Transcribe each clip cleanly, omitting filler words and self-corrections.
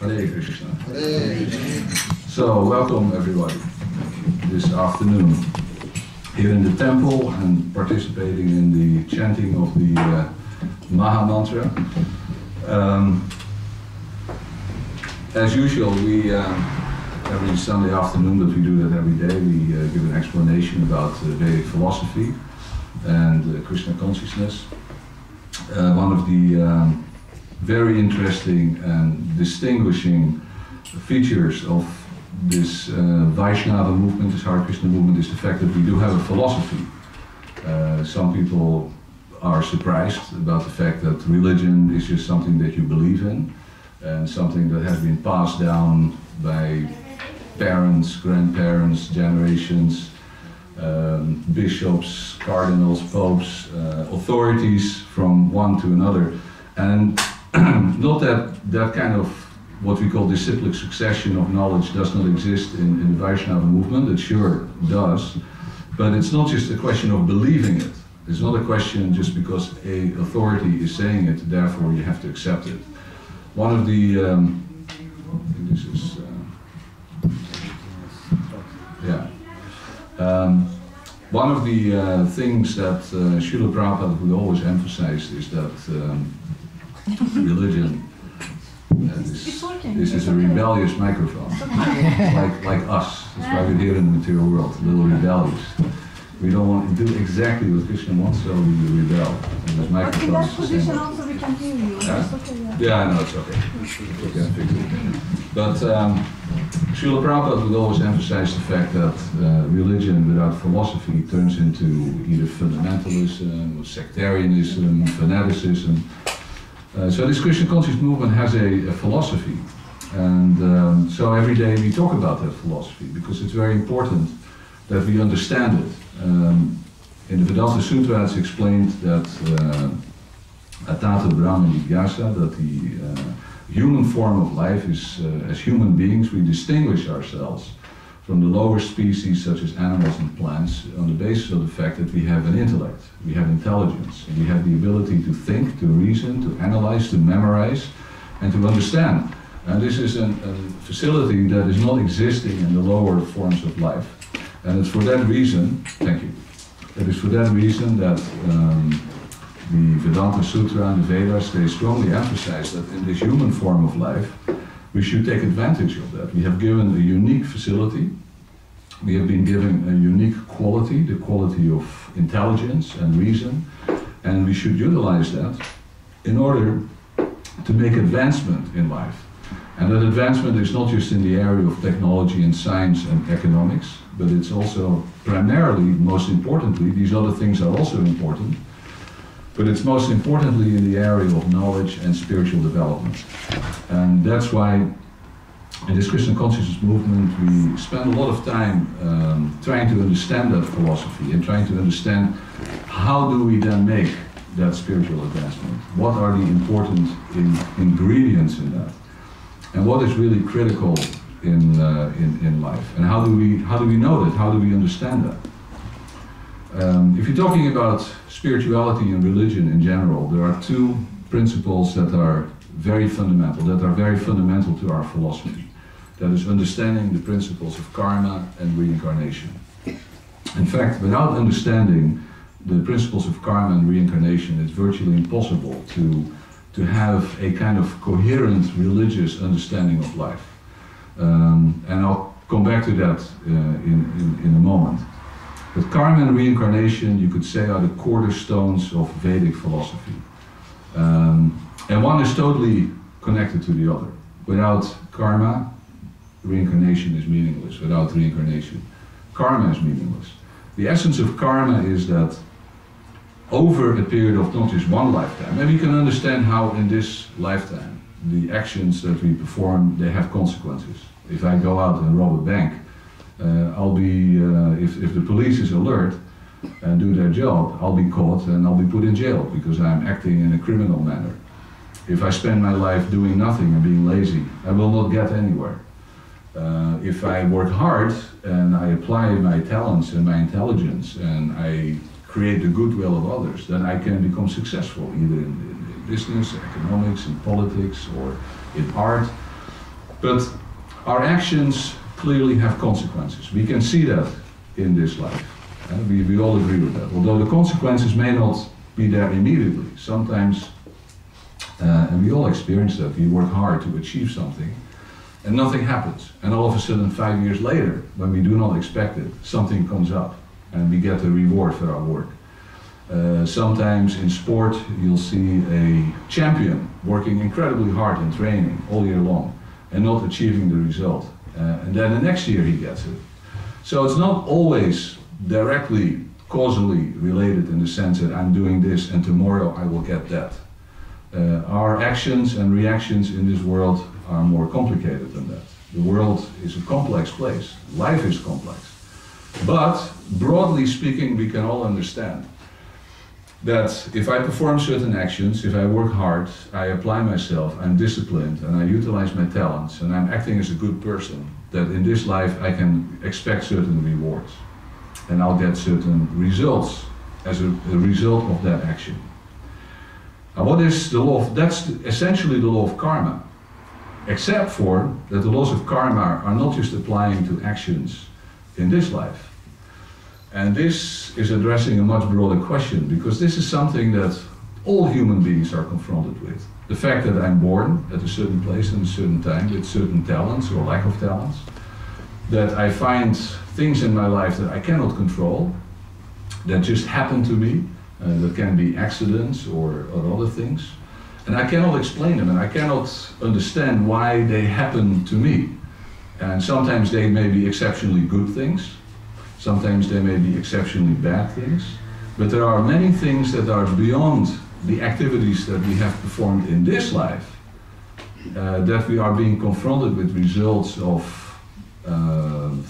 Hari Krishna. So, welcome everybody this afternoon here in the temple and participating in the chanting of the Maha Mantra. As usual, we every Sunday afternoon, but we do that every day, we give an explanation about Vedic philosophy and Krishna consciousness. One of the very interesting and distinguishing features of this Vaishnava movement, this Hare Krishna movement, is the fact that we do have a philosophy. Some people are surprised about the fact that religion is just something that you believe in and something that has been passed down by parents, grandparents, generations, bishops, cardinals, popes, authorities from one to another. And not that that kind of what we call disciplic succession of knowledge does not exist in the Vaishnava movement. It sure does, but it's not just a question of believing it. It's not a question just because a authority is saying it, therefore you have to accept it. One of the this is one of the things that Srila Prabhupada would always emphasize is that religion, this is a rebellious microphone, like us. That's why we're here in the material world, a little rebellious. We don't want to do exactly what Krishna wants, so we rebel. And this microphone in that position also we can hear you. Yeah? Okay, Yeah, I know, it's okay. We can fix it. But Srila Prabhupada would always emphasize the fact that religion without philosophy turns into either fundamentalism, or sectarianism, fanaticism. So this Krishna conscious movement has a philosophy. And so every day we talk about that philosophy because it's very important that we understand it. In the Vedanta Sutra it's explained that Atata Brahma Jigyasa, that the human form of life is, as human beings, we distinguish ourselves from the lower species such as animals and plants on the basis of the fact that we have an intellect, we have intelligence, and we have the ability to think, to reason, to analyze, to memorize, and to understand. And this is a facility that is not existing in the lower forms of life. And it's for that reason, thank you, it is for that reason that the Vedanta Sutra and the Vedas, they strongly emphasize that in this human form of life, we should take advantage of that. We have given a unique facility, we have been given a unique quality, the quality of intelligence and reason, and we should utilize that in order to make advancement in life. And that advancement is not just in the area of technology and science and economics, but it's also primarily, most importantly, these other things are also important, but it's most importantly in the area of knowledge and spiritual development. And that's why in this Krishna consciousness movement we spend a lot of time trying to understand that philosophy and trying to understand how do we then make that spiritual advancement. What are the important ingredients in that? And what is really critical in life? And how do we know that? How do we understand that? If you're talking about spirituality and religion in general, there are two principles that are very fundamental, to our philosophy. That is understanding the principles of karma and reincarnation. In fact, without understanding the principles of karma and reincarnation, it's virtually impossible to have a kind of coherent religious understanding of life. And I'll come back to that in a moment. But karma and reincarnation, you could say, are the cornerstones of Vedic philosophy. And one is totally connected to the other. Without karma, reincarnation is meaningless. Without reincarnation, karma is meaningless. The essence of karma is that over a period of not just one lifetime, and we can understand how in this lifetime the actions that we perform, they have consequences. If I go out and rob a bank, I'll be, if the police is alert and do their job, I'll be caught and I'll be put in jail because I'm acting in a criminal manner. If I spend my life doing nothing and being lazy, I will not get anywhere. If I work hard and I apply my talents and my intelligence and I create the goodwill of others, then I can become successful either in business, economics, in politics, or in art. But our actions clearly have consequences. We can see that in this life. We all agree with that. Although the consequences may not be there immediately. Sometimes, and we all experience that, we work hard to achieve something and nothing happens. And all of a sudden, 5 years later, when we do not expect it, something comes up and we get a reward for our work. Sometimes in sport, you'll see a champion working incredibly hard in training all year long and not achieving the result. And then the next year he gets it. So it's not always directly causally related in the sense that I'm doing this and tomorrow I will get that. Our actions and reactions in this world are more complicated than that. The world is a complex place. Life is complex. But broadly speaking, we can all understand that if I perform certain actions, if I work hard, I apply myself, I'm disciplined, and I utilize my talents, and I'm acting as a good person, that in this life I can expect certain rewards. And I'll get certain results as a result of that action. Now what is the law of, that's essentially the law of karma. Except for that the laws of karma are not just applying to actions in this life. And this is addressing a much broader question, because this is something that all human beings are confronted with. The fact that I'm born at a certain place and a certain time with certain talents or lack of talents, that I find things in my life that I cannot control, that just happen to me, that can be accidents or other things, and I cannot explain them and I cannot understand why they happen to me. And sometimes they may be exceptionally good things, sometimes they may be exceptionally bad things, but there are many things that are beyond the activities that we have performed in this life, that we are being confronted with results of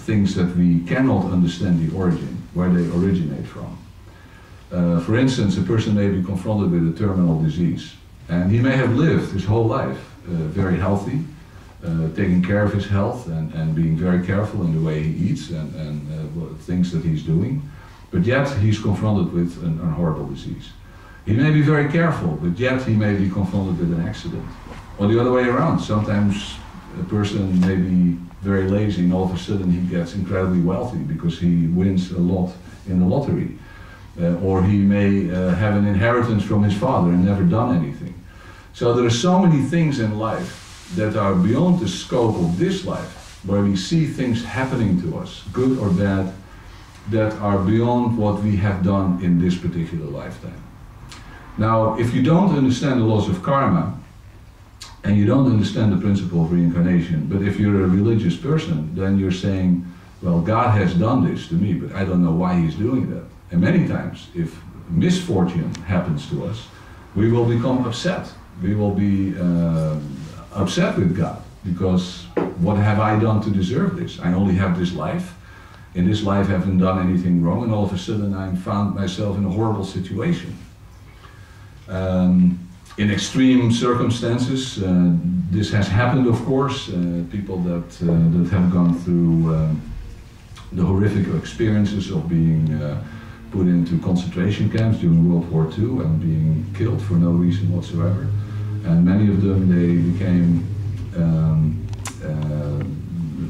things that we cannot understand the origin, where they originate from. For instance, a person may be confronted with a terminal disease, and he may have lived his whole life very healthy, taking care of his health and being very careful in the way he eats and things that he's doing, but yet he's confronted with a horrible disease. He may be very careful, but yet he may be confronted with an accident. Or the other way around, sometimes a person may be very lazy and all of a sudden he gets incredibly wealthy because he wins a lot in the lottery. Or he may have an inheritance from his father and never done anything. So there are so many things in life that are beyond the scope of this life, where we see things happening to us, good or bad, that are beyond what we have done in this particular lifetime. Now, if you don't understand the laws of karma, and you don't understand the principle of reincarnation, but if you're a religious person, then you're saying, well, God has done this to me, but I don't know why he's doing that. And many times, if misfortune happens to us, we will become upset. We will be upset with God, because what have I done to deserve this? I only have this life. In this life I haven't done anything wrong, and all of a sudden I found myself in a horrible situation. In extreme circumstances, this has happened, of course. People that have gone through the horrific experiences of being put into concentration camps during World War II and being killed for no reason whatsoever. And many of them, they became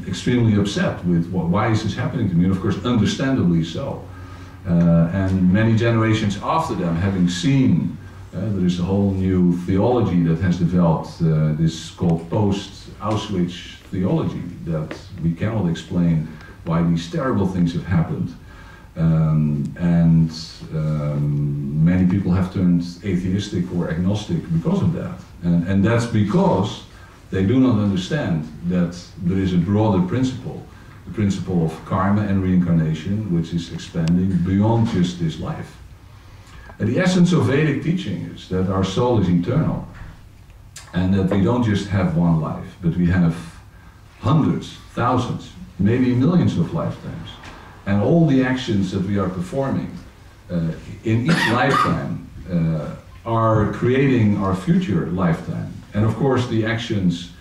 extremely upset with why is this happening to me, and of course understandably so. And many generations after them, having seen there is a whole new theology that has developed, this called post-Auschwitz theology, that we cannot explain why these terrible things have happened. Many people have turned atheistic or agnostic because of that. And that's because they do not understand that there is a broader principle, the principle of karma and reincarnation, which is expanding beyond just this life. And the essence of Vedic teaching is that our soul is eternal, and that we don't just have one life, but we have hundreds, thousands, maybe millions of lifetimes. And all the actions that we are performing in each lifetime are creating our future lifetime. And of course the actions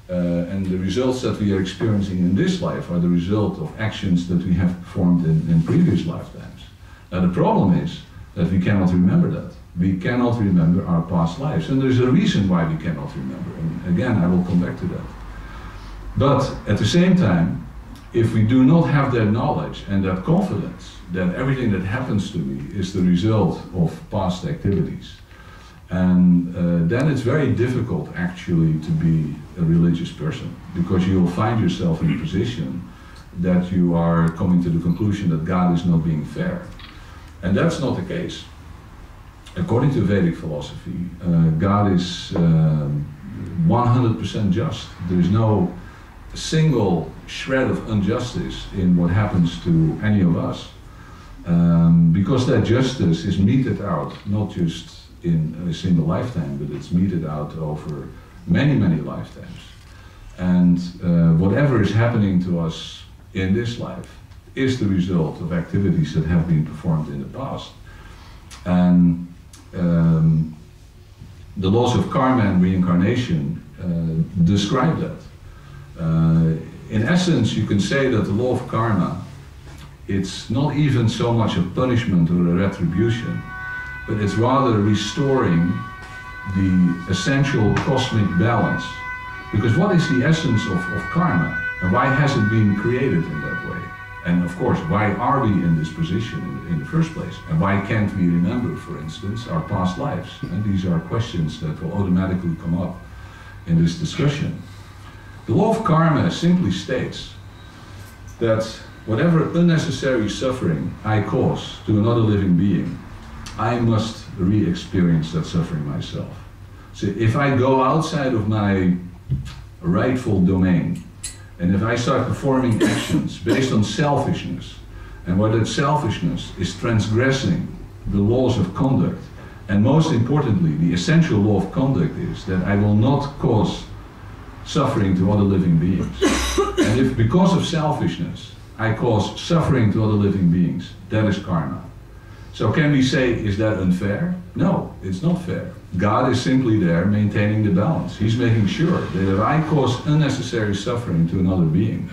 and the results that we are experiencing in this life are the result of actions that we have performed in previous lifetimes. Now the problem is that we cannot remember that. We cannot remember our past lives. And there's a reason why we cannot remember. And again, I will come back to that. But at the same time, if we do not have that knowledge and that confidence that everything that happens to me is the result of past activities, and then it's very difficult actually to be a religious person, because you will find yourself in a position that you are coming to the conclusion that God is not being fair. And that's not the case. According to Vedic philosophy, God is 100% just. There is no single shred of injustice in what happens to any of us, because that justice is meted out not just in a single lifetime, but it's meted out over many, many lifetimes. And whatever is happening to us in this life is the result of activities that have been performed in the past. And the laws of karma and reincarnation describe that. In essence, you can say that the law of karma, it's not even so much a punishment or a retribution, but it's rather restoring the essential cosmic balance. Because what is the essence of karma? And why has it been created in that way? And of course, why are we in this position in the first place? And why can't we remember, for instance, our past lives? And these are questions that will automatically come up in this discussion. The law of karma simply states that whatever unnecessary suffering I cause to another living being, I must re-experience that suffering myself. So if I go outside of my rightful domain, and if I start performing actions based on selfishness, and where that selfishness is transgressing the laws of conduct, and most importantly, the essential law of conduct is that I will not cause suffering to other living beings. And if because of selfishness I cause suffering to other living beings, that is karma. So can we say, is that unfair? No, it's not fair. God is simply there maintaining the balance. He's making sure that if I cause unnecessary suffering to another being,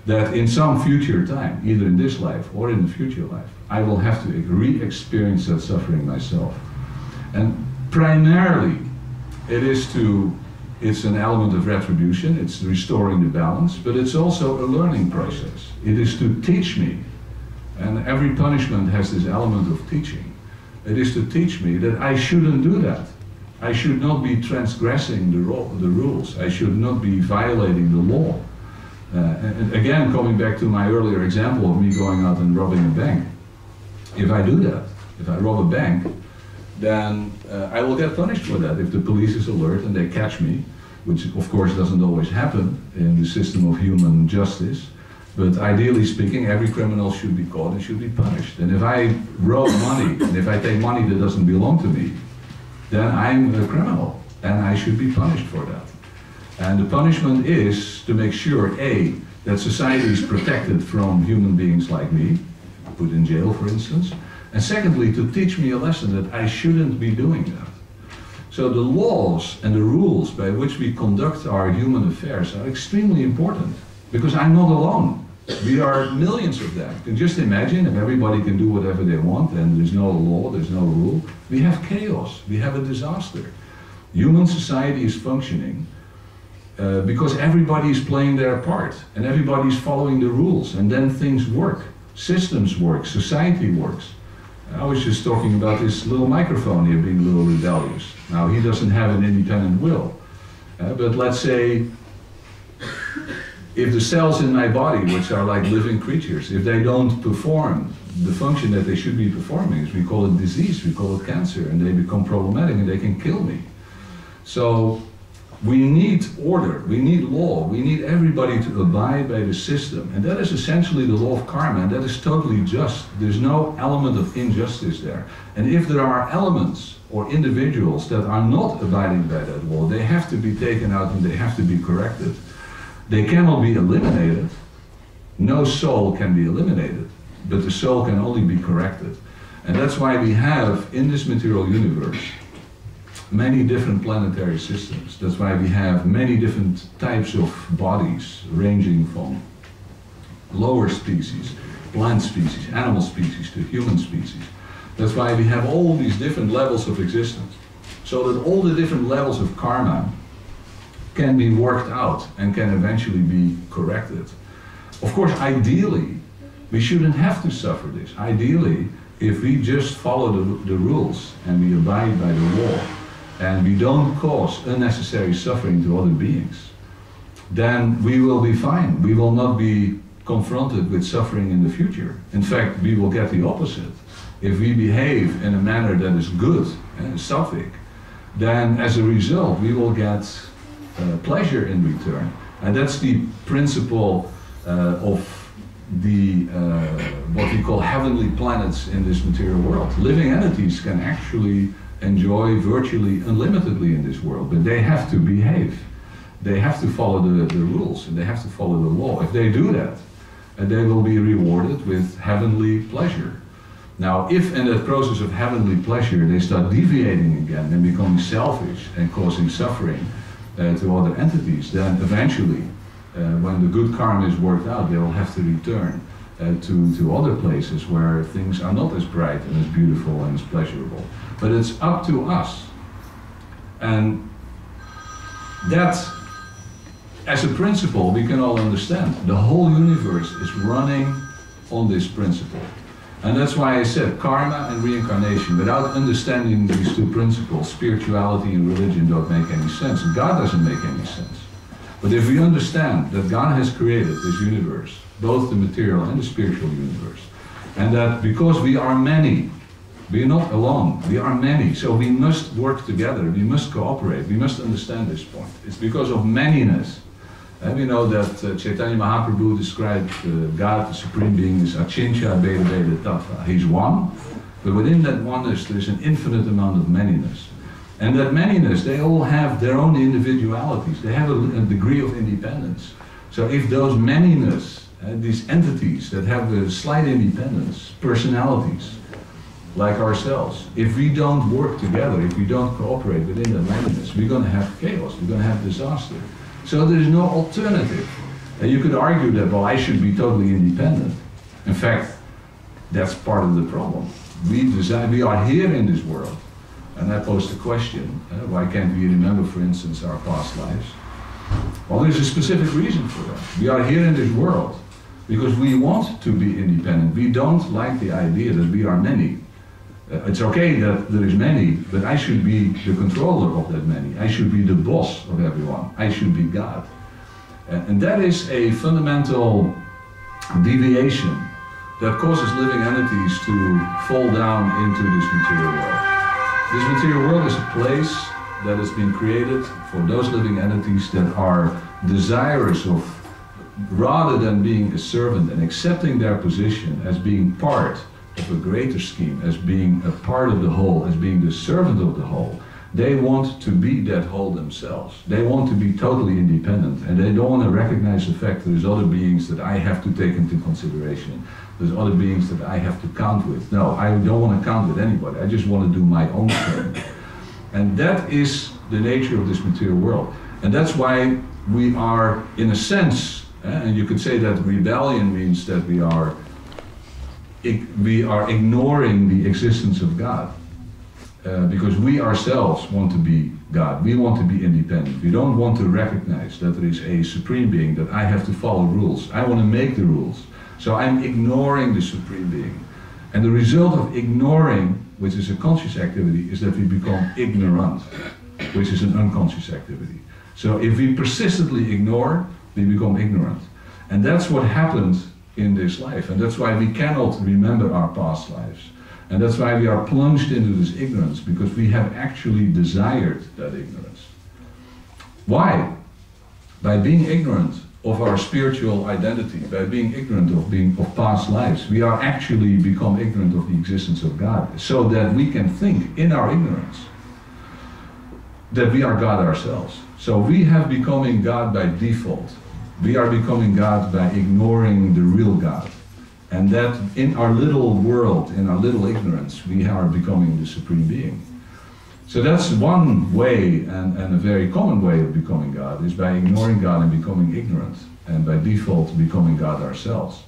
that in some future time, either in this life or in the future life, I will have to re-experience that suffering myself. And primarily, it's an element of retribution, it's restoring the balance, but it's also a learning process. It is to teach me, and every punishment has this element of teaching. It is to teach me that I shouldn't do that. I should not be transgressing the rules. I should not be violating the law. And again, coming back to my earlier example of me going out and robbing a bank. If I do that, if I rob a bank, then I will get punished for that if the police is alert and they catch me, which of course doesn't always happen in the system of human justice. But ideally speaking, every criminal should be caught and should be punished. And if I rob money, and if I take money that doesn't belong to me, then I'm a criminal, and I should be punished for that. And the punishment is to make sure, A, that society is protected from human beings like me, put in jail for instance, and secondly, to teach me a lesson that I shouldn't be doing that. So the laws and the rules by which we conduct our human affairs are extremely important, because I'm not alone. We are millions of them. You can just imagine if everybody can do whatever they want and there's no law, there's no rule, we have chaos, we have a disaster. Human society is functioning because everybody is playing their part and everybody is following the rules, and then things work. Systems work, society works. I was just talking about this little microphone here being a little rebellious. Now he doesn't have an independent will, but let's say if the cells in my body, which are like living creatures, if they don't perform the function that they should be performing, we call it disease, we call it cancer, and they become problematic and they can kill me. So we need order, we need law, we need everybody to abide by the system, and that is essentially the law of karma, and that is totally just. There's no element of injustice there. And if there are elements or individuals that are not abiding by that law, they have to be taken out and they have to be corrected. They cannot be eliminated. No soul can be eliminated, but the soul can only be corrected. And that's why we have, in this material universe, many different planetary systems. That's why we have many different types of bodies, ranging from lower species, plant species, animal species, to human species. That's why we have all these different levels of existence. So that all the different levels of karma can be worked out and can eventually be corrected. Of course, ideally, we shouldn't have to suffer this. Ideally, if we just follow the rules and we abide by the law and we don't cause unnecessary suffering to other beings, then we will be fine. We will not be confronted with suffering in the future. In fact, we will get the opposite. If we behave in a manner that is good and sattvic, then as a result we will get pleasure in return. And that's the principle of the what we call heavenly planets in this material world. Living entities can actually enjoy virtually unlimitedly in this world, but they have to behave. They have to follow the rules and they have to follow the law. If they do that, they will be rewarded with heavenly pleasure. Now, if in the process of heavenly pleasure they start deviating again and becoming selfish and causing suffering to other entities, then eventually, when the good karma is worked out, they will have to return to other places where things are not as bright and as beautiful and as pleasurable. But it's up to us. And that, as a principle, we can all understand. The whole universe is running on this principle. And that's why I said karma and reincarnation. Without understanding these two principles, spirituality and religion don't make any sense. God doesn't make any sense. But if we understand that God has created this universe, both the material and the spiritual universe, and that because we are many, we are not alone, we are many, so we must work together, we must cooperate, we must understand this point. It's because of manyness. And we know that Chaitanya Mahaprabhu described God, the Supreme Being, as Achintya Veda Veda Tattva. He's one, but within that oneness there is an infinite amount of manyness. And that manyness, they all have their own individualities. They have a degree of independence. So if those manyness, these entities that have a slight independence, personalities, like ourselves, if we don't work together, if we don't cooperate within that manyness, we're going to have chaos, we're going to have disaster. So there is no alternative. And you could argue that, well, I should be totally independent. In fact, that's part of the problem. We are here in this world. And I posed the question, why can't we remember, for instance, our past lives? Well, there's a specific reason for that. We are here in this world because we want to be independent. We don't like the idea that we are many. It's okay that there is many, but I should be the controller of that many. I should be the boss of everyone. I should be God. And that is a fundamental deviation that causes living entities to fall down into this material world. This material world is a place that has been created for those living entities that are desirous of, rather than being a servant and accepting their position as being part of a greater scheme, as being a part of the whole, as being the servant of the whole, they want to be that whole themselves. They want to be totally independent, and they don't want to recognize the fact that there's other beings that I have to take into consideration. There's other beings that I have to count with. No, I don't want to count with anybody. I just want to do my own thing. And that is the nature of this material world. And that's why we are, in a sense, and you could say that rebellion means that we are ignoring the existence of God. Because we ourselves want to be God. We want to be independent. We don't want to recognize that there is a Supreme Being, that I have to follow rules. I want to make the rules. So I'm ignoring the Supreme Being. And the result of ignoring, which is a conscious activity, is that we become ignorant, which is an unconscious activity. So if we persistently ignore, we become ignorant. And that's what happened in this life. And that's why we cannot remember our past lives. And that's why we are plunged into this ignorance, because we have actually desired that ignorance. Why? By being ignorant of our spiritual identity, by being ignorant of past lives, we are actually become ignorant of the existence of God, so that we can think in our ignorance that we are God ourselves. So we have becoming God by default. We are becoming God by ignoring the real God. And that in our little world, in our little ignorance, we are becoming the Supreme Being. So that's one way, and a very common way of becoming God, is by ignoring God and becoming ignorant, and by default becoming God ourselves.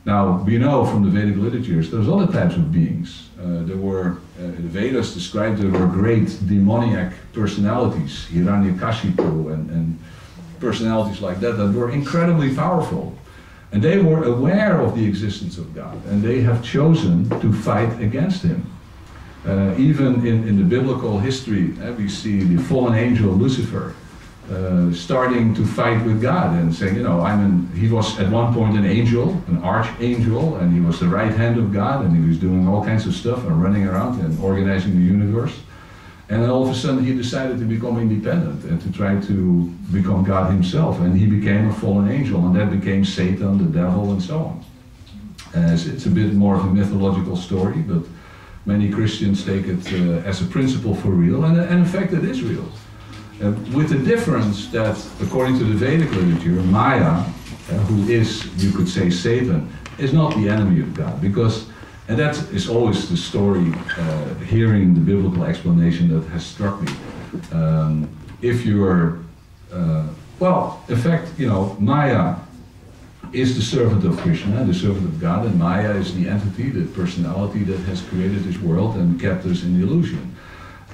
Now, we know from the Vedic literatures there's other types of beings. There were, the Vedas described there were great demoniac personalities, Hiranyakashipu and personalities like that were incredibly powerful. And they were aware of the existence of God, and they have chosen to fight against Him. Even in the biblical history, we see the fallen angel Lucifer starting to fight with God and saying, you know, he was at one point an angel, an archangel, and he was the right hand of God, and he was doing all kinds of stuff and running around and organizing the universe. And then all of a sudden he decided to become independent and to try to become God himself, and he became a fallen angel, and that became Satan, the devil, and so on. It's a bit more of a mythological story, but many Christians take it as a principle for real, and in fact it is real. With the difference that, according to the Vedic literature, Maya, who is, you could say, Satan, is not the enemy of God, because, and that is always the story, hearing the biblical explanation that has struck me. If you're, well, in fact, you know, Maya is the servant of Krishna, the servant of God, and Maya is the entity, the personality that has created this world and kept us in the illusion,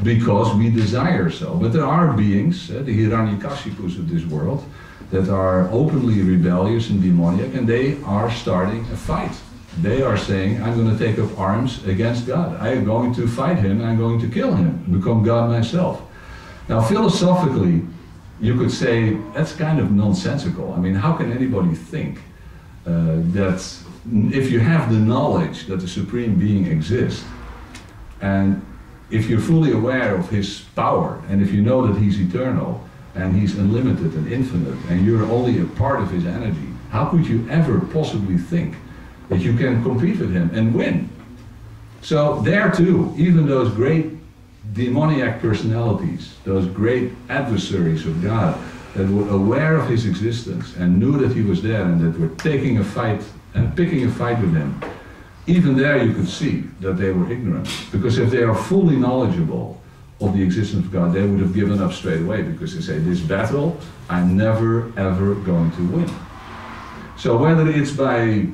because we desire so. But there are beings, the Hiranyakashipus of this world, that are openly rebellious and demoniac, and they are starting a fight. They are saying, I'm going to take up arms against God. I am going to fight him, I'm going to kill him, become God myself. Now, philosophically, you could say that's kind of nonsensical. I mean, how can anybody think that if you have the knowledge that the Supreme Being exists, and if you're fully aware of his power, and if you know that he's eternal, and he's unlimited and infinite, and you're only a part of his energy, how could you ever possibly think that you can compete with him and win? So there too, even those great demoniac personalities, those great adversaries of God, that were aware of his existence and knew that he was there and that were taking a fight and picking a fight with him, even there you could see that they were ignorant. Because if they are fully knowledgeable of the existence of God, they would have given up straight away, because they say, this battle, I'm never ever going to win. So whether it's by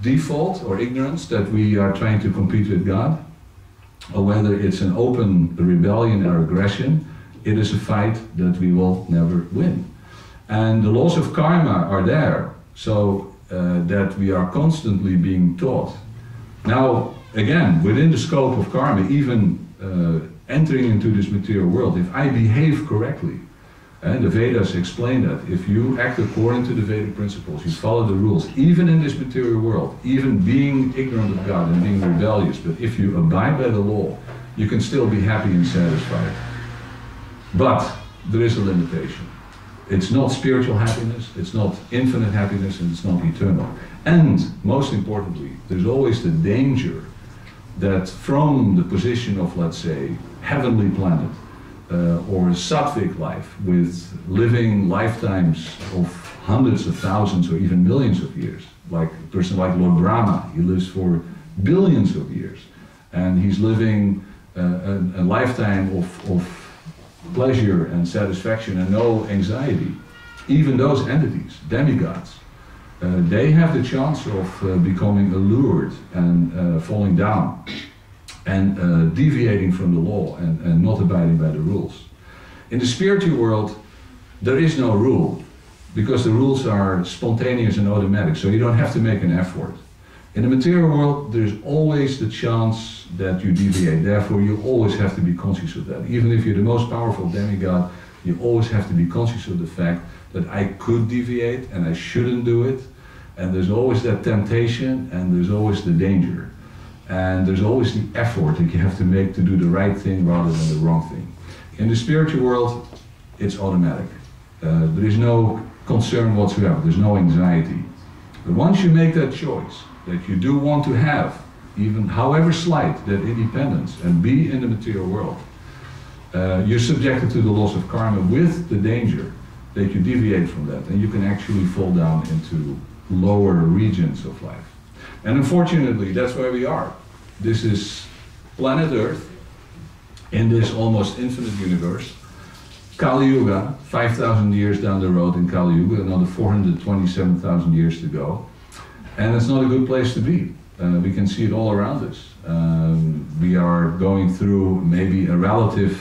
default or ignorance that we are trying to compete with God, or whether it's an open rebellion or aggression, it is a fight that we will never win. And the laws of karma are there, so that we are constantly being taught. Now, again, within the scope of karma, even entering into this material world, if I behave correctly, and the Vedas explain that, if you act according to the Vedic principles, you follow the rules, even in this material world, even being ignorant of God and being rebellious, but if you abide by the law, you can still be happy and satisfied. But there is a limitation. It's not spiritual happiness, it's not infinite happiness, and it's not eternal. And most importantly, there's always the danger that from the position of, let's say, heavenly planet, or a sattvic life with living lifetimes of hundreds of thousands or even millions of years, like a person like Lord Brahma, he lives for billions of years, and he's living a lifetime of pleasure and satisfaction and no anxiety. Even those entities, demigods, they have the chance of becoming allured and falling down and deviating from the law and not abiding by the rules. In the spiritual world, there is no rule, because the rules are spontaneous and automatic, so you don't have to make an effort. In the material world, there's always the chance that you deviate, therefore you always have to be conscious of that. Even if you're the most powerful demigod, you always have to be conscious of the fact that I could deviate and I shouldn't do it, and there's always that temptation and there's always the danger. And there's always the effort that you have to make to do the right thing rather than the wrong thing. In the spiritual world, it's automatic. There is no concern whatsoever, there's no anxiety. But once you make that choice, that you do want to have, even however slight, that independence and be in the material world, you're subjected to the laws of karma with the danger that you deviate from that and you can actually fall down into lower regions of life. And unfortunately, that's where we are. This is planet Earth, in this almost infinite universe. Kali Yuga, 5,000 years down the road in Kali Yuga, another 427,000 years to go. And it's not a good place to be. We can see it all around us. We are going through maybe a relative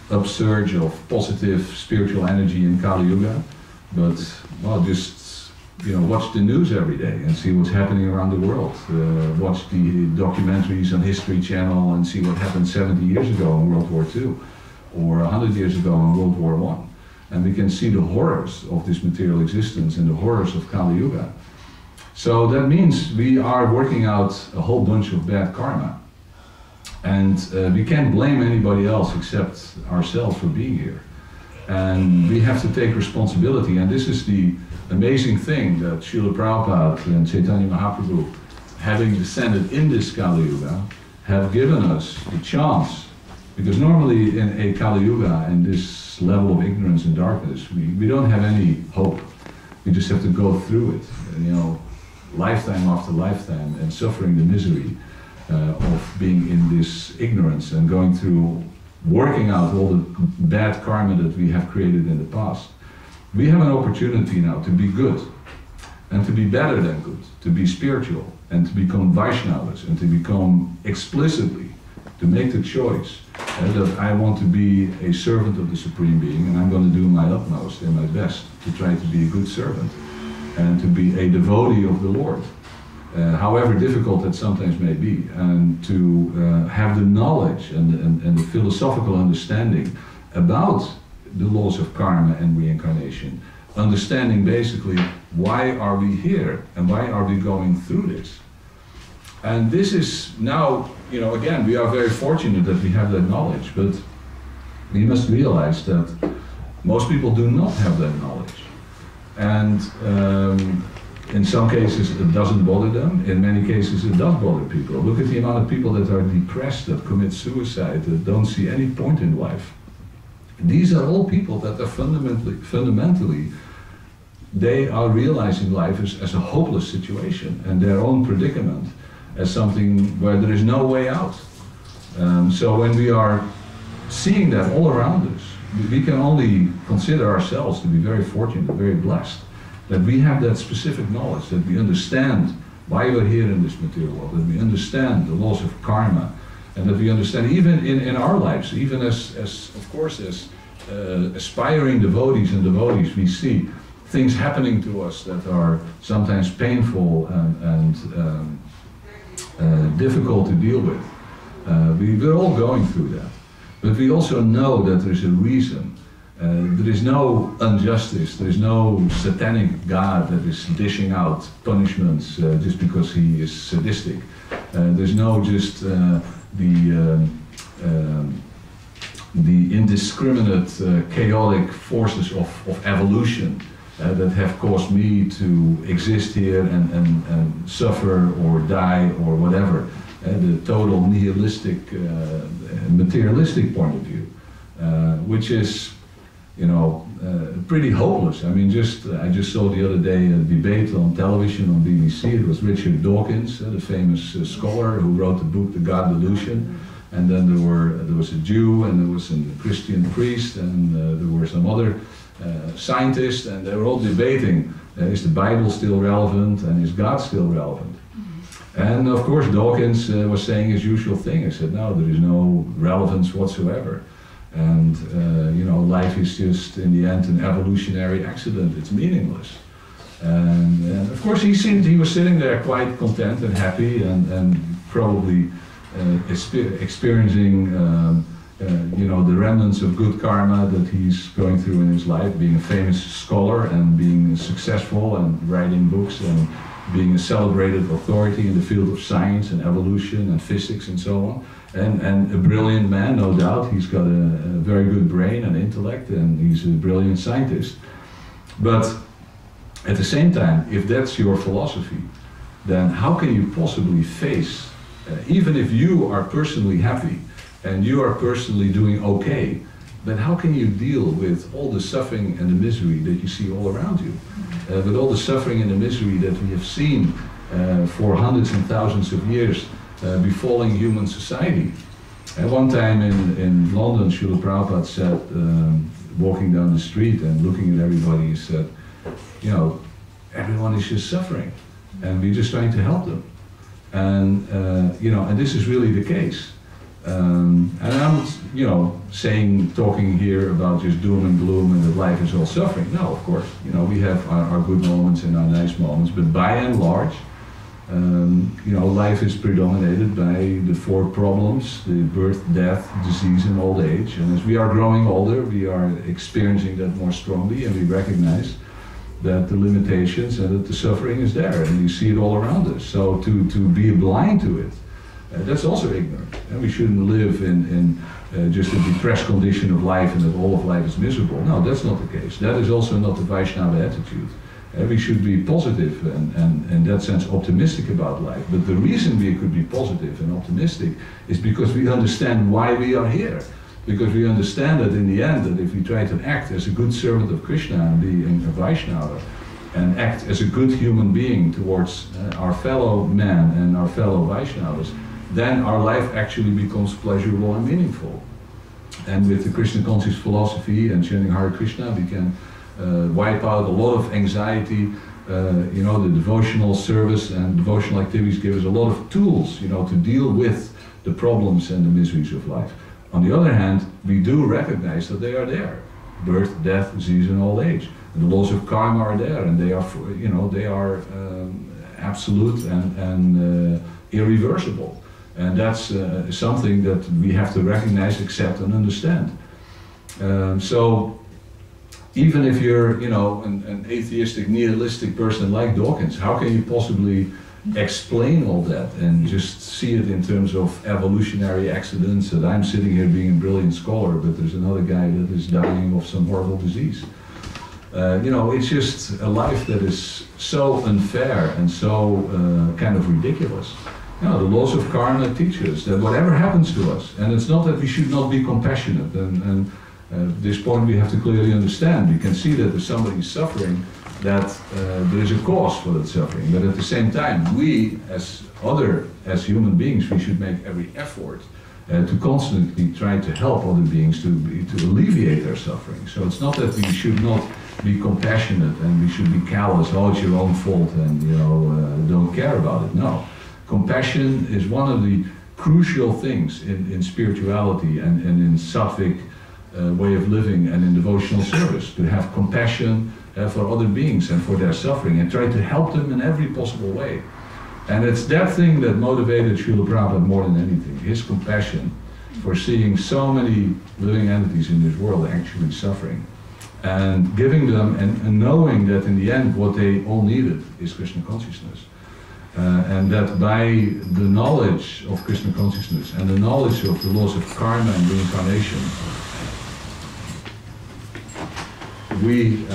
upsurge of positive spiritual energy in Kali Yuga, but well, just watch the news every day and see what's happening around the world. Watch the documentaries on History Channel and see what happened 70 years ago in World War II, or 100 years ago in World War I. And we can see the horrors of this material existence and the horrors of Kali Yuga. So that means we are working out a whole bunch of bad karma. And we can't blame anybody else except ourselves for being here. And we have to take responsibility. And this is the amazing thing that Srila Prabhupada and Chaitanya Mahaprabhu, having descended in this Kali Yuga, have given us the chance. Because normally in a Kali Yuga and this level of ignorance and darkness, we don't have any hope. We just have to go through it, lifetime after lifetime, and suffering the misery of being in this ignorance and going through, working out all the bad karma that we have created in the past. We have an opportunity now to be good, and to be better than good, to be spiritual, and to become Vaishnavas, and to become explicitly, to make the choice that I want to be a servant of the Supreme Being, and I'm going to do my utmost and my best to try to be a good servant, and to be a devotee of the Lord. However difficult that sometimes may be, and to have the knowledge and the philosophical understanding about the laws of karma and reincarnation, understanding basically why are we here and why are we going through this. And this is now, again, we are very fortunate that we have that knowledge, but we must realize that most people do not have that knowledge. And in some cases it doesn't bother them, in many cases it does bother people. Look at the amount of people that are depressed, that commit suicide, that don't see any point in life. These are all people that are fundamentally, they are realizing life as a hopeless situation, and their own predicament as something where there is no way out. So when we are seeing that all around us, we can only consider ourselves to be very fortunate, very blessed, that we have that specific knowledge, that we understand why we're here in this material world, that we understand the laws of karma, and that we understand even in our lives, even as of course, as aspiring devotees and devotees, we see things happening to us that are sometimes painful and difficult to deal with. We're all going through that. But we also know that there's a reason. There is no injustice, there is no satanic God that is dishing out punishments just because he is sadistic. There's no just the indiscriminate, chaotic forces of evolution that have caused me to exist here and suffer or die or whatever. The total nihilistic, materialistic point of view, which is, pretty hopeless. I mean, I just saw the other day a debate on television on BBC. It was Richard Dawkins, the famous scholar who wrote the book The God Delusion. And then there was a Jew, and there was a Christian priest, and there were some other scientists, and they were all debating, is the Bible still relevant, and is God still relevant? And of course Dawkins was saying his usual thing. He said, no, there is no relevance whatsoever. And life is just, in the end, an evolutionary accident. It's meaningless. And of course he was sitting there quite content and happy, and probably experiencing the remnants of good karma that he's going through in his life, being a famous scholar and being successful and writing books and being a celebrated authority in the field of science and evolution and physics and so on. And a brilliant man, no doubt. He's got a very good brain and intellect, and he's a brilliant scientist. But at the same time, if that's your philosophy, then how can you possibly face, even if you are personally happy and you are personally doing okay, then how can you deal with all the suffering and the misery that you see all around you? With all the suffering and the misery that we have seen for hundreds and thousands of years befalling human society. At one time in London, Srila Prabhupada said, walking down the street and looking at everybody, he said, everyone is just suffering, and we're just trying to help them. And you know, and this is really the case. And I'm not, you know, talking here about just doom and gloom and that life is all suffering. No, of course, you know, we have our good moments and our nice moments, but by and large, you know, life is predominated by the four problems: the birth, death, disease, and old age. And as we are growing older, we are experiencing that more strongly, and we recognize that the limitations and that the suffering is there, and you see it all around us. So to be blind to it, that's also ignorant. And we shouldn't live in just a depressed condition of life and that all of life is miserable. No, that's not the case. That is also not the Vaishnava attitude. We should be positive and in that sense optimistic about life. But the reason we could be positive and optimistic is because we understand why we are here. Because we understand that in the end, that if we try to act as a good servant of Krishna and be a Vaishnava, and act as a good human being towards our fellow men and our fellow Vaishnavas, then our life actually becomes pleasurable and meaningful. And with the Krishna conscious philosophy and chanting Hari Krishna, we can wipe out a lot of anxiety. You know, the devotional service and devotional activities give us a lot of tools, you know, to deal with the problems and the miseries of life. On the other hand, we do recognize that they are there: birth, death, disease, and old age. And the laws of karma are there, and they are, you know, they are absolute and irreversible. And that's something that we have to recognize, accept, and understand. So, even if you're, you know, an atheistic, nihilistic person like Dawkins, how can you possibly explain all that and just see it in terms of evolutionary accidents, that I'm sitting here being a brilliant scholar, but there's another guy that is dying of some horrible disease? You know, it's just a life that is so unfair and so kind of ridiculous. You know, the laws of karma teach us that whatever happens to us, and it's not that we should not be compassionate, and at this point we have to clearly understand, we can see that if somebody is suffering, that there is a cause for that suffering, but at the same time, we as human beings, we should make every effort to constantly try to help other beings to alleviate their suffering. So it's not that we should not be compassionate and we should be callous, oh, it's your own fault, and you know, don't care about it. No. Compassion is one of the crucial things in spirituality and in sattvic way of living and in devotional service, to have compassion for other beings and for their suffering and try to help them in every possible way. And it's that thing that motivated Srila Prabhupada more than anything, his compassion for seeing so many living entities in this world actually suffering, and giving them and knowing that in the end what they all needed is Krishna consciousness. And that by the knowledge of Krishna consciousness and the knowledge of the laws of karma and reincarnation, we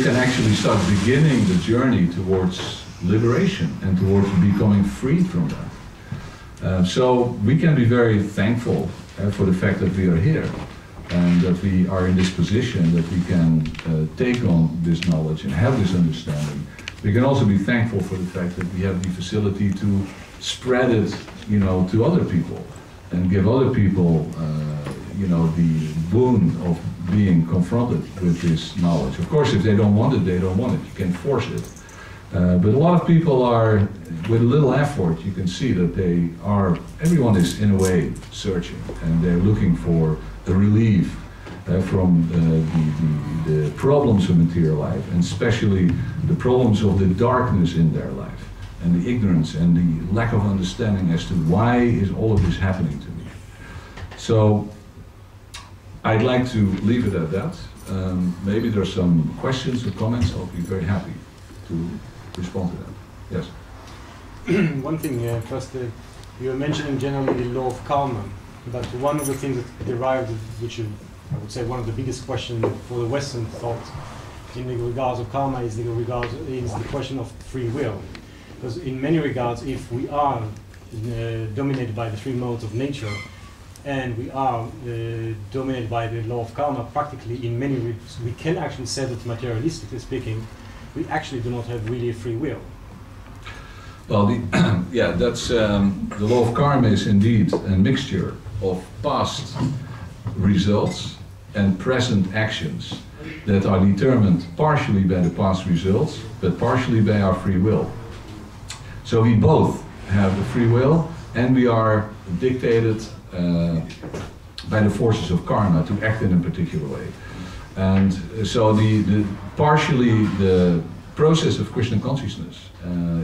can actually start beginning the journey towards liberation and towards becoming freed from that. So we can be very thankful for the fact that we are here and that we are in this position, that we can take on this knowledge and have this understanding. We can also be thankful for the fact that we have the facility to spread it, you know, to other people and give other people, you know, the boon of being confronted with this knowledge. Of course, if they don't want it, they don't want it. You can force it. But a lot of people are, with a little effort, you can see that they are, everyone is in a way searching, and they're looking for a relief from the problems of material life, and especially the problems of the darkness in their life, and the ignorance and the lack of understanding as to why is all of this happening to me. So I'd like to leave it at that. Maybe there's some questions or comments. I'll be very happy to respond to that. Yes? One thing, first, you were mentioning generally the law of karma, but one of the things that derived, which I would say one of the biggest questions for the Western thought in the regards of karma is the question of free will. Because in many regards, if we are dominated by the three modes of nature, and we are dominated by the law of karma, practically in many ways, we can actually say that materialistically speaking, we actually do not have really a free will. Well, yeah, that's the law of karma is indeed a mixture of past results and present actions. that are determined partially by the past results, but partially by our free will. So we both have the free will, and we are dictated by the forces of karma to act in a particular way. And so partially the process of Krishna consciousness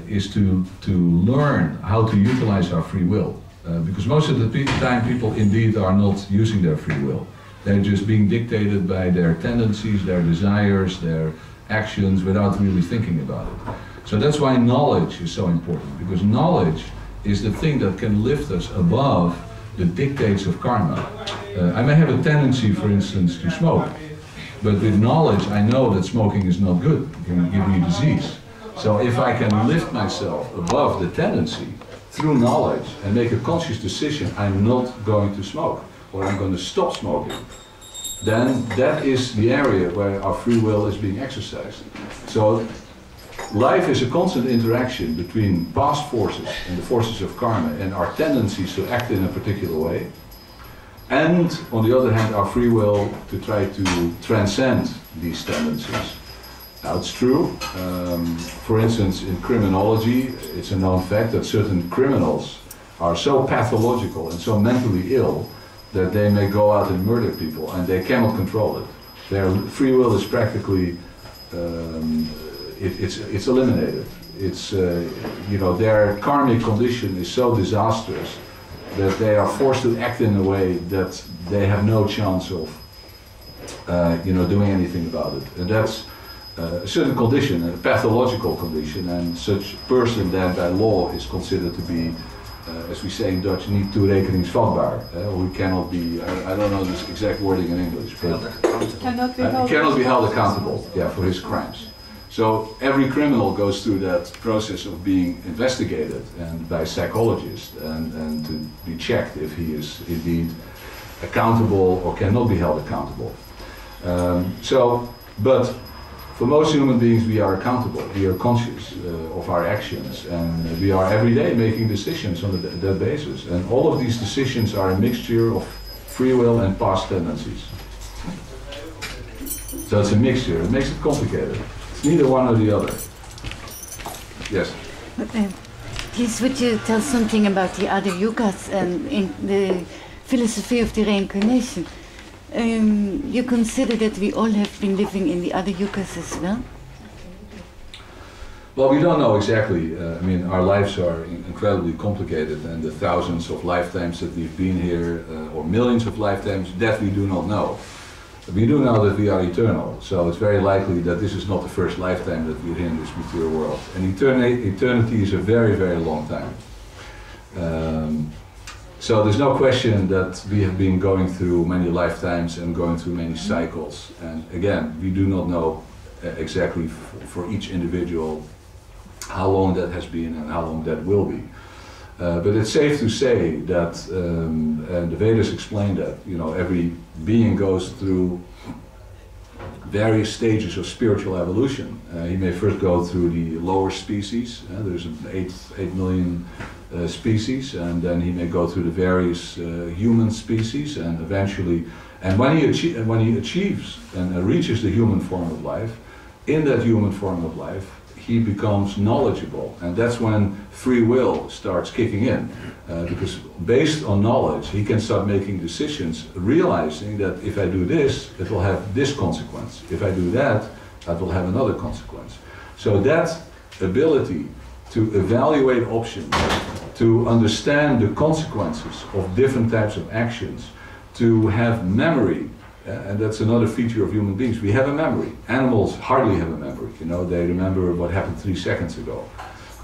is to learn how to utilize our free will. Because most of the time people indeed are not using their free will. They're just being dictated by their tendencies, their desires, their actions without really thinking about it. So that's why knowledge is so important, because knowledge is the thing that can lift us above the dictates of karma. I may have a tendency, for instance, to smoke, but with knowledge I know that smoking is not good, it can give me disease. So if I can lift myself above the tendency through knowledge and make a conscious decision, I'm not going to smoke, or I'm going to stop smoking, then that is the area where our free will is being exercised. So life is a constant interaction between past forces and the forces of karma and our tendencies to act in a particular way, and on the other hand our free will to try to transcend these tendencies. Now it's true, for instance in criminology it's a known fact that certain criminals are so pathological and so mentally ill that they may go out and murder people and they cannot control it. Their free will is practically it's eliminated. It's you know, their karmic condition is so disastrous that they are forced to act in a way that they have no chance of you know, doing anything about it. And that's a certain condition, a pathological condition, and such person then by law is considered to be, as we say in Dutch, niet toerekeningsvatbaar. Who cannot be, I don't know the exact wording in English, but cannot be held accountable, yeah, for his crimes. So every criminal goes through that process of being investigated and by psychologists and to be checked if he is indeed accountable or cannot be held accountable. But for most human beings we are accountable, we are conscious of our actions, and we are every day making decisions on that basis. And all of these decisions are a mixture of free will and past tendencies. So it's a mixture, it makes it complicated. It's neither one or the other. Yes? Please would you tell something about the other yugas and in the philosophy of the reincarnation? You consider that we all have been living in the other yugas as well? Well, we don't know exactly. I mean, our lives are incredibly complicated, and the thousands of lifetimes that we've been here, or millions of lifetimes, that we do not know. We do know that we are eternal, so it's very likely that this is not the first lifetime that we're in this material world. And eternity is a very, very long time. So there's no question that we have been going through many lifetimes and going through many cycles. And again, we do not know exactly for each individual how long that has been and how long that will be. But it's safe to say that, and the Vedas explain that, you know, every being goes through various stages of spiritual evolution. He may first go through the lower species, there's 8 million species, and then he may go through the various human species, and eventually, and when he achieves and reaches the human form of life, in that human form of life, he becomes knowledgeable, and that's when free will starts kicking in, because based on knowledge he can start making decisions, realizing that if I do this, it will have this consequence, if I do that, that will have another consequence. So that ability to evaluate options, to understand the consequences of different types of actions, to have memory, and that's another feature of human beings. We have a memory. Animals hardly have a memory. You know, they remember what happened 3 seconds ago,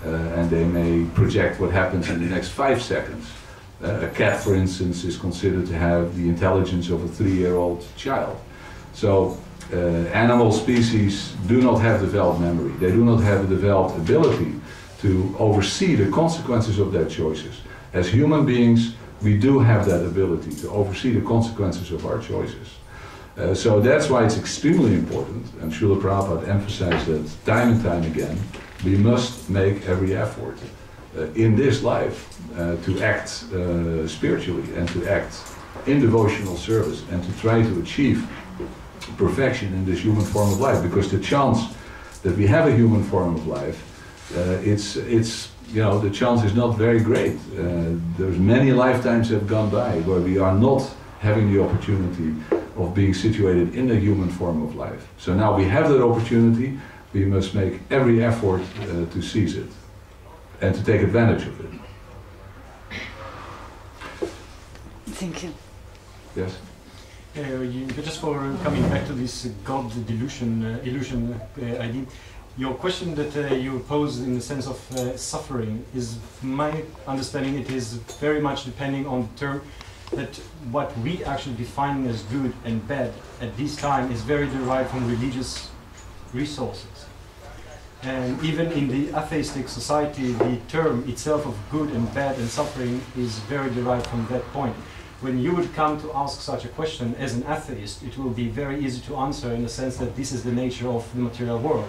and they may project what happens in the next 5 seconds. A cat, for instance, is considered to have the intelligence of a 3-year-old child. So animal species do not have developed memory. They do not have a developed ability to oversee the consequences of their choices. As human beings, we do have that ability to oversee the consequences of our choices. So that's why it's extremely important, and Srila Prabhupada emphasized that time and time again, we must make every effort in this life to act spiritually and to act in devotional service and to try to achieve perfection in this human form of life, because the chance that we have a human form of life, the chance is not very great. There's many lifetimes have gone by where we are not having the opportunity of being situated in a human form of life. So now we have that opportunity, we must make every effort to seize it and to take advantage of it. Thank you. Yes? Just for coming back to this God illusion idea, your question that you posed in the sense of suffering is, my understanding, it is very much depending on the term that what we actually define as good and bad at this time is very derived from religious resources. And even in the atheistic society, the term itself of good and bad and suffering is very derived from that point. When you would come to ask such a question as an atheist, it will be very easy to answer in the sense that this is the nature of the material world.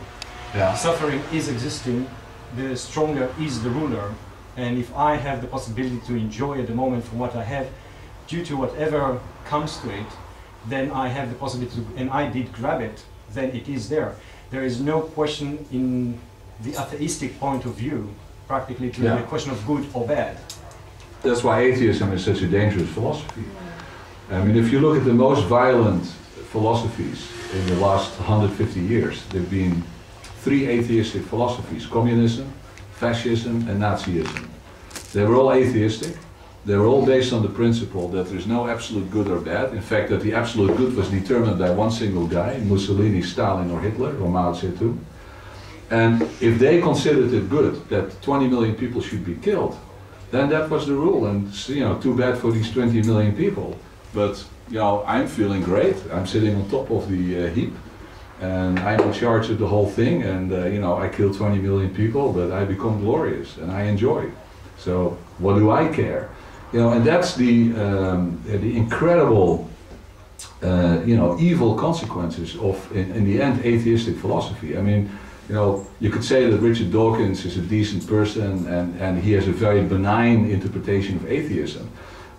Yeah. Suffering is existing, the stronger is the ruler, and if I have the possibility to enjoy at the moment from what I have, due to whatever comes to it, then I have the possibility to, and I did grab it, then it is there. There is no question in the atheistic point of view, practically, to the question of good or bad. That's why atheism is such a dangerous philosophy. I mean, if you look at the most violent philosophies in the last 150 years, there have been 3 atheistic philosophies: communism, fascism, and Nazism. They were all atheistic. They were all based on the principle that there's no absolute good or bad. In fact, that the absolute good was determined by one single guy, Mussolini, Stalin, or Hitler, or Mao Zedong. And if they considered it good that 20 million people should be killed, then that was the rule. And too bad for these 20 million people. But I'm feeling great. I'm sitting on top of the heap, and I'm in charge of the whole thing. And I kill 20 million people, but I become glorious and I enjoy. So what do I care? And that's the incredible, evil consequences of, in the end, atheistic philosophy. I mean, you could say that Richard Dawkins is a decent person and he has a very benign interpretation of atheism.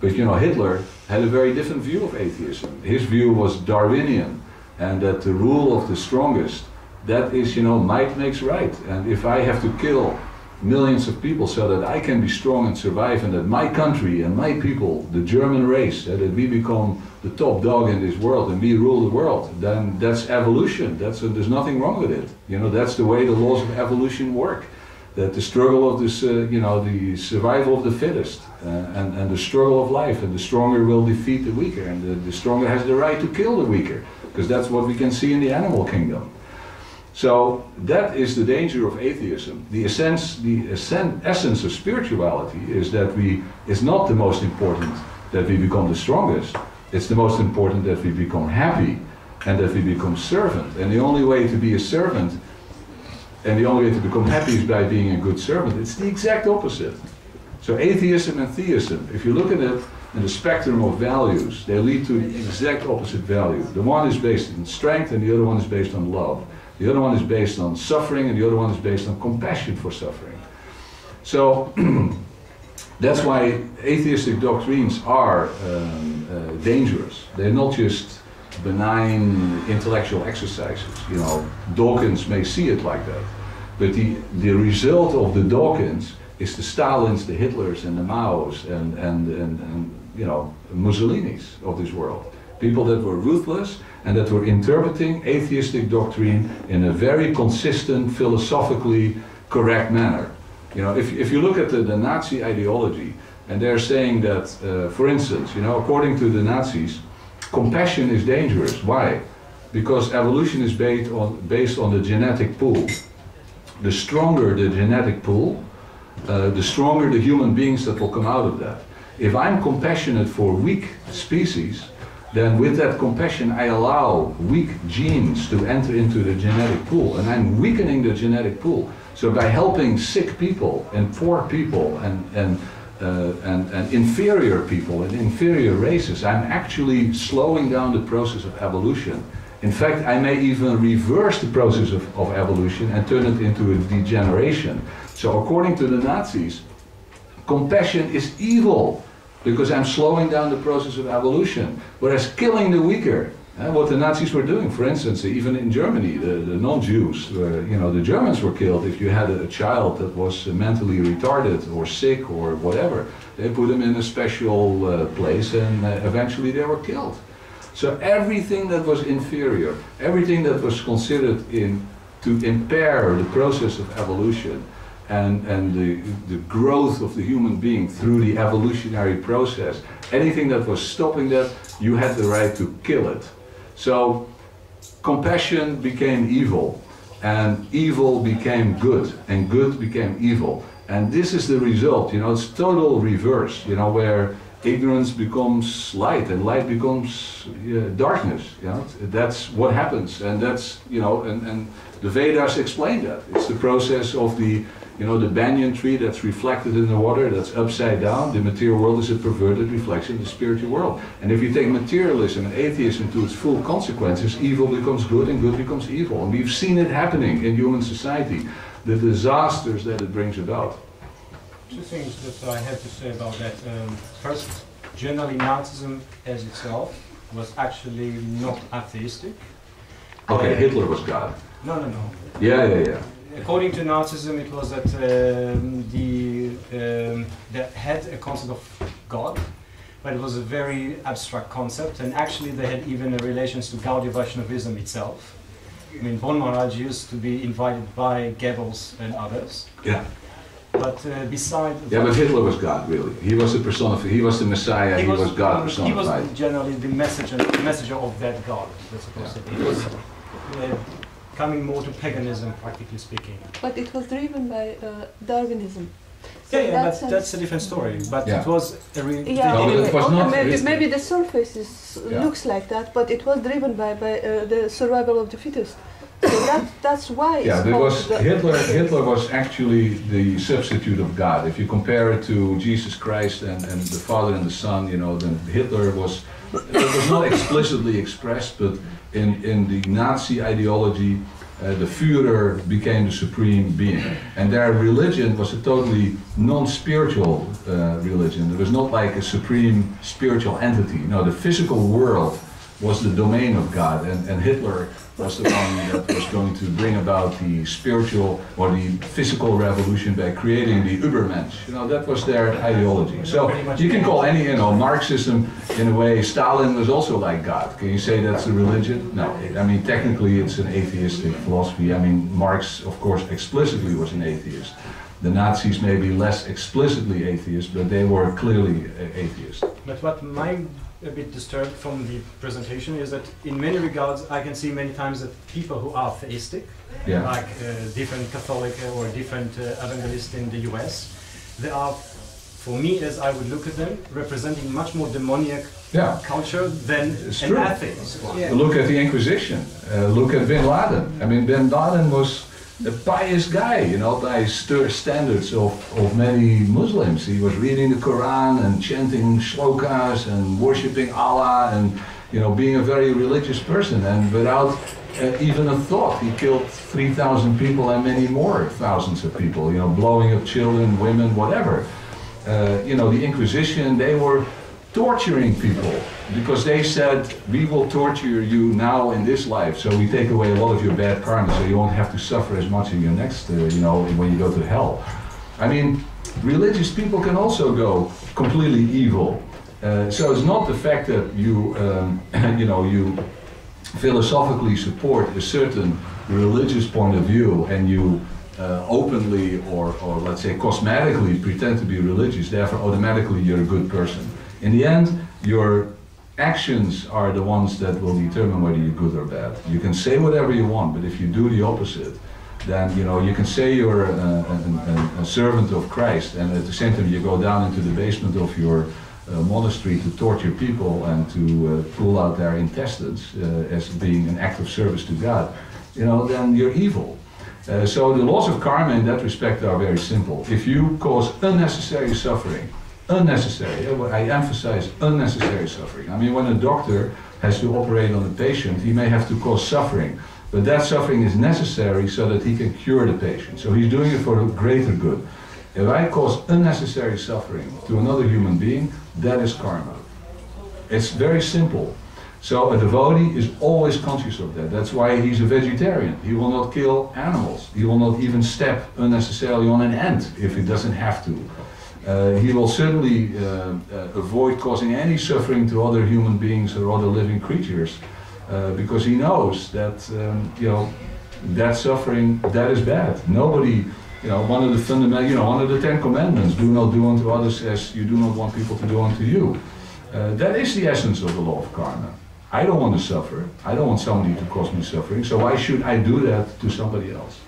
But Hitler had a very different view of atheism. His view was Darwinian, and that the rule of the strongest, that is, might makes right. And if I have to kill millions of people so that I can be strong and survive, and that my country and my people, the German race, that we become the top dog in this world and we rule the world, then that's evolution. There's nothing wrong with it. That's the way the laws of evolution work. That the struggle of this, the survival of the fittest, and the struggle of life, and the stronger will defeat the weaker, and the stronger has the right to kill the weaker, because that's what we can see in the animal kingdom. So that is the danger of atheism. The essence of spirituality is that it's not the most important that we become the strongest. It's the most important that we become happy and that we become servant. And the only way to be a servant and the only way to become happy is by being a good servant. It's the exact opposite. So atheism and theism, if you look at it in the spectrum of values, they lead to the exact opposite value. The one is based on strength and the other one is based on love. The other one is based on suffering, and the other one is based on compassion for suffering. So that's why atheistic doctrines are dangerous. They're not just benign intellectual exercises. Dawkins may see it like that, but the result of the Dawkins is the Stalins, the Hitlers, and the Maos, and Mussolinis of this world. People that were ruthless and that were interpreting atheistic doctrine in a very consistent, philosophically correct manner. If you look at the Nazi ideology, and they're saying that, for instance, according to the Nazis, compassion is dangerous. Why? Because evolution is based on the genetic pool. The stronger the genetic pool, the stronger the human beings that will come out of that. If I'm compassionate for weak species, then with that compassion I allow weak genes to enter into the genetic pool, and I'm weakening the genetic pool. So by helping sick people and poor people and inferior people and inferior races, I'm actually slowing down the process of evolution. In fact, I may even reverse the process of evolution and turn it into a degeneration. So according to the Nazis, compassion is evil, because I'm slowing down the process of evolution. Whereas killing the weaker What the Nazis were doing, for instance, even in Germany, the non-Jews, the Germans were killed if you had a child that was mentally retarded or sick or whatever. They put them in a special place, and eventually they were killed. So everything that was inferior, everything that was considered to impair the process of evolution and the growth of the human being through the evolutionary process, anything that was stopping that, you had the right to kill it. So compassion became evil, and evil became good, and good became evil. And this is the result, it's total reverse, where ignorance becomes light and light becomes darkness. That's what happens, and that's, and the Vedas explain that. It's the process of the banyan tree that's reflected in the water, that's upside down. The material world is a perverted reflection of the spiritual world. And if you take materialism and atheism to its full consequences, evil becomes good and good becomes evil. And we've seen it happening in human society, the disasters that it brings about. Two things that I have to say about that. First, generally Nazism as itself was actually not atheistic. Okay, Hitler was God. No. Yeah. According to Nazism, it was that they had a concept of God, but it was a very abstract concept, and actually they had even relations to Gaudiya Vaishnavism itself. I mean, Bon Maharaj used to be invited by Goebbels and others. Yeah. But beside... Yeah, but Hitler was God, really. He was the personification, he was the Messiah, he was God personified. He was generally the messenger of that God, that's supposed to be. It was coming more to paganism, practically speaking. But it was driven by Darwinism. So that's a different story. But it was maybe the surface looks like that, but it was driven by the survival of the fittest. So that's why. Yeah, Hitler was actually the substitute of God. If you compare it to Jesus Christ and the Father and the Son, then Hitler was not explicitly expressed, but in the Nazi ideology, the Führer became the supreme being. And their religion was a totally non-spiritual religion. It was not like a supreme spiritual entity. No, the physical world was the domain of God, and Hitler was the one that was going to bring about the spiritual or the physical revolution by creating the Übermensch. That was their ideology. So you can call any, Marxism in a way. Stalin was also like God. Can you say that's a religion? No. I mean, technically it's an atheistic philosophy. I mean, Marx, of course, explicitly was an atheist. The Nazis may be less explicitly atheist, but they were clearly atheist. But what might a bit disturbed from the presentation is that in many regards I can see many times that people who are theistic, like different Catholic or different evangelists in the US, they are, for me as I would look at them, representing much more demoniac culture than an atheist. Yeah. Look at the Inquisition, look at Bin Laden. I mean, Bin Laden was a pious guy, by standards of many Muslims. He was reading the Quran and chanting shlokas and worshipping Allah and, being a very religious person. And without even a thought, he killed 3,000 people and many more thousands of people, blowing up children, women, whatever. The Inquisition, they were torturing people because they said, we will torture you now in this life, so we take away a lot of your bad karma, so you won't have to suffer as much in your next, when you go to hell. I mean, religious people can also go completely evil. So it's not the fact that you, you philosophically support a certain religious point of view and you openly or let's say cosmetically pretend to be religious, therefore automatically you're a good person. In the end, your actions are the ones that will determine whether you're good or bad. You can say whatever you want, but if you do the opposite, then you can say you're a servant of Christ, and at the same time you go down into the basement of your monastery to torture people and to pull out their intestines as being an act of service to God. Then you're evil. So the laws of karma in that respect are very simple. If you cause unnecessary suffering, unnecessary, I emphasize unnecessary suffering. I mean, when a doctor has to operate on a patient, he may have to cause suffering, but that suffering is necessary so that he can cure the patient. So he's doing it for a greater good. If I cause unnecessary suffering to another human being, that is karma. It's very simple. So a devotee is always conscious of that. That's why he's a vegetarian. He will not kill animals. He will not even step unnecessarily on an ant if he doesn't have to. He will certainly avoid causing any suffering to other human beings or other living creatures, because he knows that that suffering, that is bad. Nobody, one of the fundamental, one of the 10 commandments: do not do unto others as you do not want people to do unto you. That is the essence of the law of karma. I don't want to suffer. I don't want somebody to cause me suffering. So why should I do that to somebody else?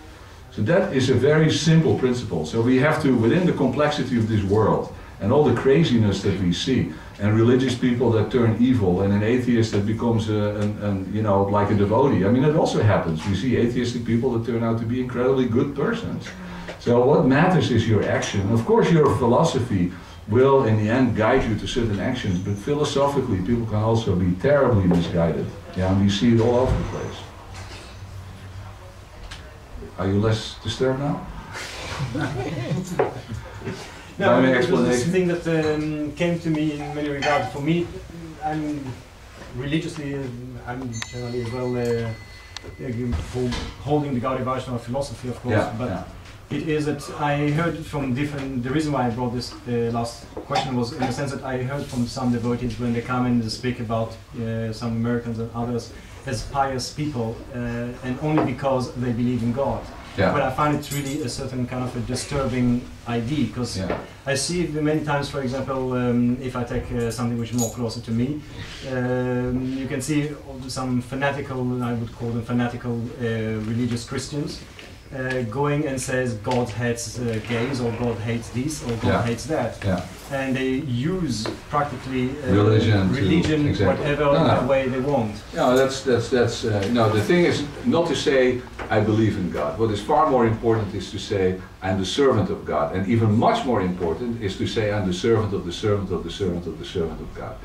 So that is a very simple principle. So we have to, within the complexity of this world and all the craziness that we see, and religious people that turn evil, and an atheist that becomes like a devotee. I mean, it also happens. We see atheistic people that turn out to be incredibly good persons. So what matters is your action. Of course, your philosophy will in the end guide you to certain actions, but philosophically people can also be terribly misguided. Yeah, and we see it all over the place. Are you less disturbed now? No, it was this thing that came to me in many regards. For me, I'm religiously, I'm generally as well for holding the Gaudiya Vaishnava philosophy, of course, it is that I heard from different, the reason why I brought this last question was in the sense that I heard from some devotees when they come and speak about some Americans and others as pious people, and only because they believe in God. Yeah. But I find it really a certain kind of a disturbing idea, because I see it many times, for example, if I take something which is more closer to me, you can see some fanatical, I would call them fanatical religious Christians, going and says God hates gays, or God hates this, or God hates that. Yeah. And they use practically religion whatever way they want. No, that's no. The thing is not to say I believe in God. What is far more important is to say I'm the servant of God, and even much more important is to say I'm the servant of the servant of the servant of the servant of God.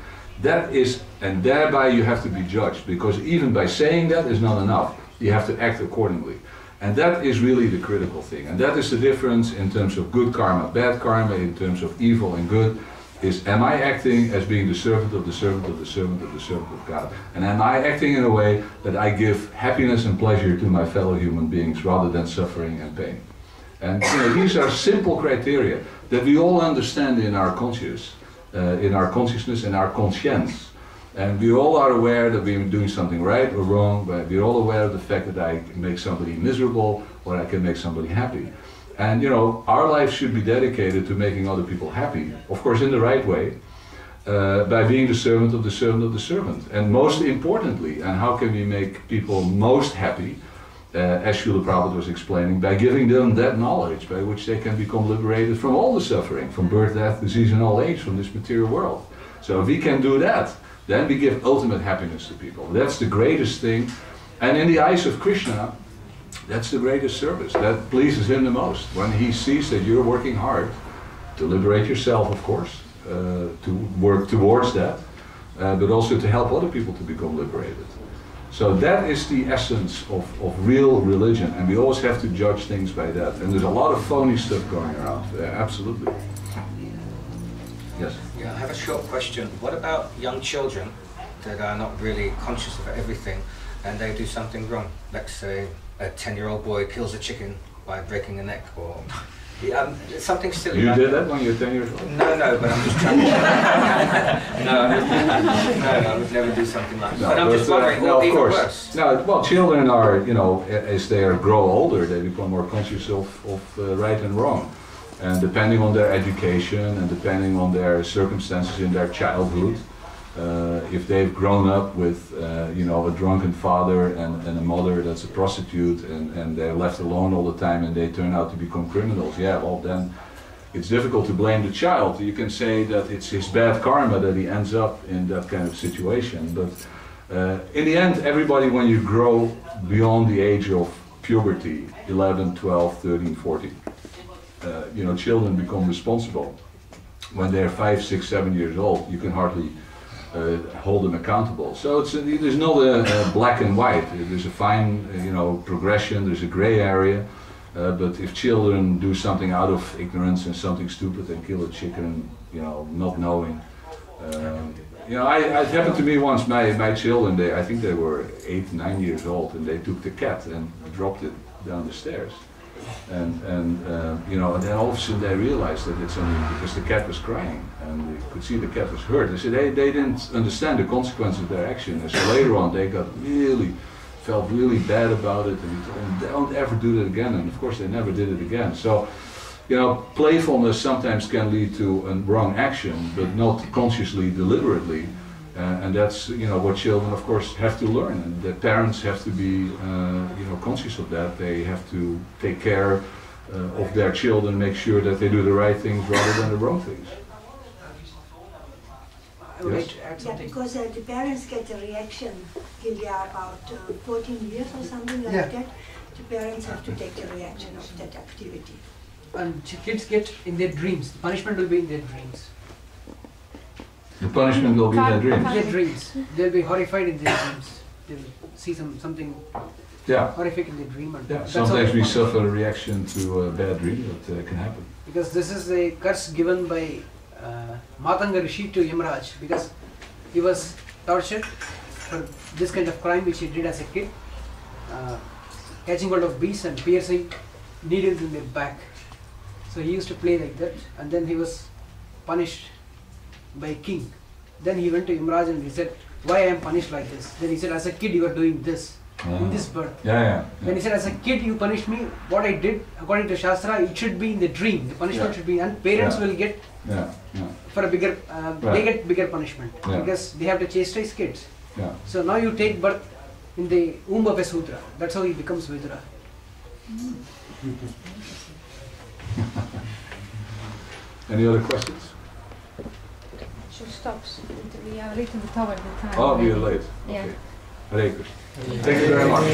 That is, and thereby you have to be judged, because even by saying that is not enough. You have to act accordingly. And that is really the critical thing. And that is the difference in terms of good karma, bad karma, in terms of evil and good, is am I acting as being the servant of the servant of the servant of the servant of God? And am I acting in a way that I give happiness and pleasure to my fellow human beings rather than suffering and pain? And these are simple criteria that we all understand in our consciousness, in our conscience. And we all are aware that we're doing something right or wrong, but we're all aware of the fact that I can make somebody miserable or I can make somebody happy. And our life should be dedicated to making other people happy, of course in the right way, by being the servant of the servant of the servant. And most importantly, and how can we make people most happy, as Srila Prabhupada was explaining, by giving them that knowledge by which they can become liberated from all the suffering, from birth, death, disease and old age, from this material world. So if we can do that, then we give ultimate happiness to people. That's the greatest thing. And in the eyes of Krishna, that's the greatest service. That pleases him the most. When he sees that you're working hard to liberate yourself, of course, to work towards that, but also to help other people to become liberated. So that is the essence of real religion. And we always have to judge things by that. And there's a lot of phony stuff going around. Absolutely. Yes. Yeah, I have a short question. What about young children that are not really conscious of everything and they do something wrong? Let's say a 10-year-old boy kills a chicken by breaking a neck, or something silly. You did that when you were 10 years old? No, but I'm just trying to... no, I would never do something like that. No, but I'm just wondering, what even worse? No, well, children are, as they grow older, they become more conscious of right and wrong. And depending on their education and depending on their circumstances in their childhood, if they've grown up with a drunken father and a mother that's a prostitute, and they're left alone all the time and they turn out to become criminals, well then it's difficult to blame the child. You can say that it's his bad karma that he ends up in that kind of situation, but in the end, everybody, when you grow beyond the age of puberty, 11, 12, 13, 14, children become responsible. When they're 5, 6, 7 years old, you can hardly hold them accountable. So there's not a black and white. There's a fine, progression. There's a gray area. But if children do something out of ignorance and something stupid and kill a chicken, not knowing, You know, it happened to me once. My children, I think they were 8, 9 years old, and they took the cat and dropped it down the stairs. And you know, and then all of a sudden they realized that it's only because the cat was crying, and they could see the cat was hurt. They said they didn't understand the consequences of their action. And so later on, they felt really bad about it, and we told them, don't ever do that again. And of course, they never did it again. So, you know, playfulness sometimes can lead to a wrong action, but not consciously, deliberately. And that's, you know, what children, of course, have to learn. And the parents have to be, you know, conscious of that. They have to take care of their children, make sure that they do the right things rather than the wrong things. I would like to add Yeah, something. because the parents get a reaction till they are about 14 years or something like Yeah. that. The parents have to take the reaction of that activity. And kids get in their dreams. Punishment will be in their dreams. The punishment will be their dreams. Their dreams. They'll be horrified in their dreams. They will see something Yeah. horrific in their dream. And Yeah. that's how Sometimes they we punish. suffer a reaction to a bad dream that can happen. Because this is a curse given by Matanga Rishi to Yamraj, because he was tortured for this kind of crime which he did as a kid, catching hold of bees and piercing needles in their back. So he used to play like that, and then he was punished by king. Then he went to Yamraj and he said, why I am punished like this? Then he said, as a kid you are doing this, in this birth. Yeah. Then he said, as a kid you punished me, what I did according to Shastra, it should be in the dream. The punishment should be, and parents will get for a bigger, they get bigger punishment because they have to chastise kids. Yeah. So now you take birth in the womb of a Sudra. That's how he becomes Vidura. Any other questions? Should stop. We are late in the tower. The time. Oh, we are late. Yeah. Okay. Hare Krishna. Thank you very much.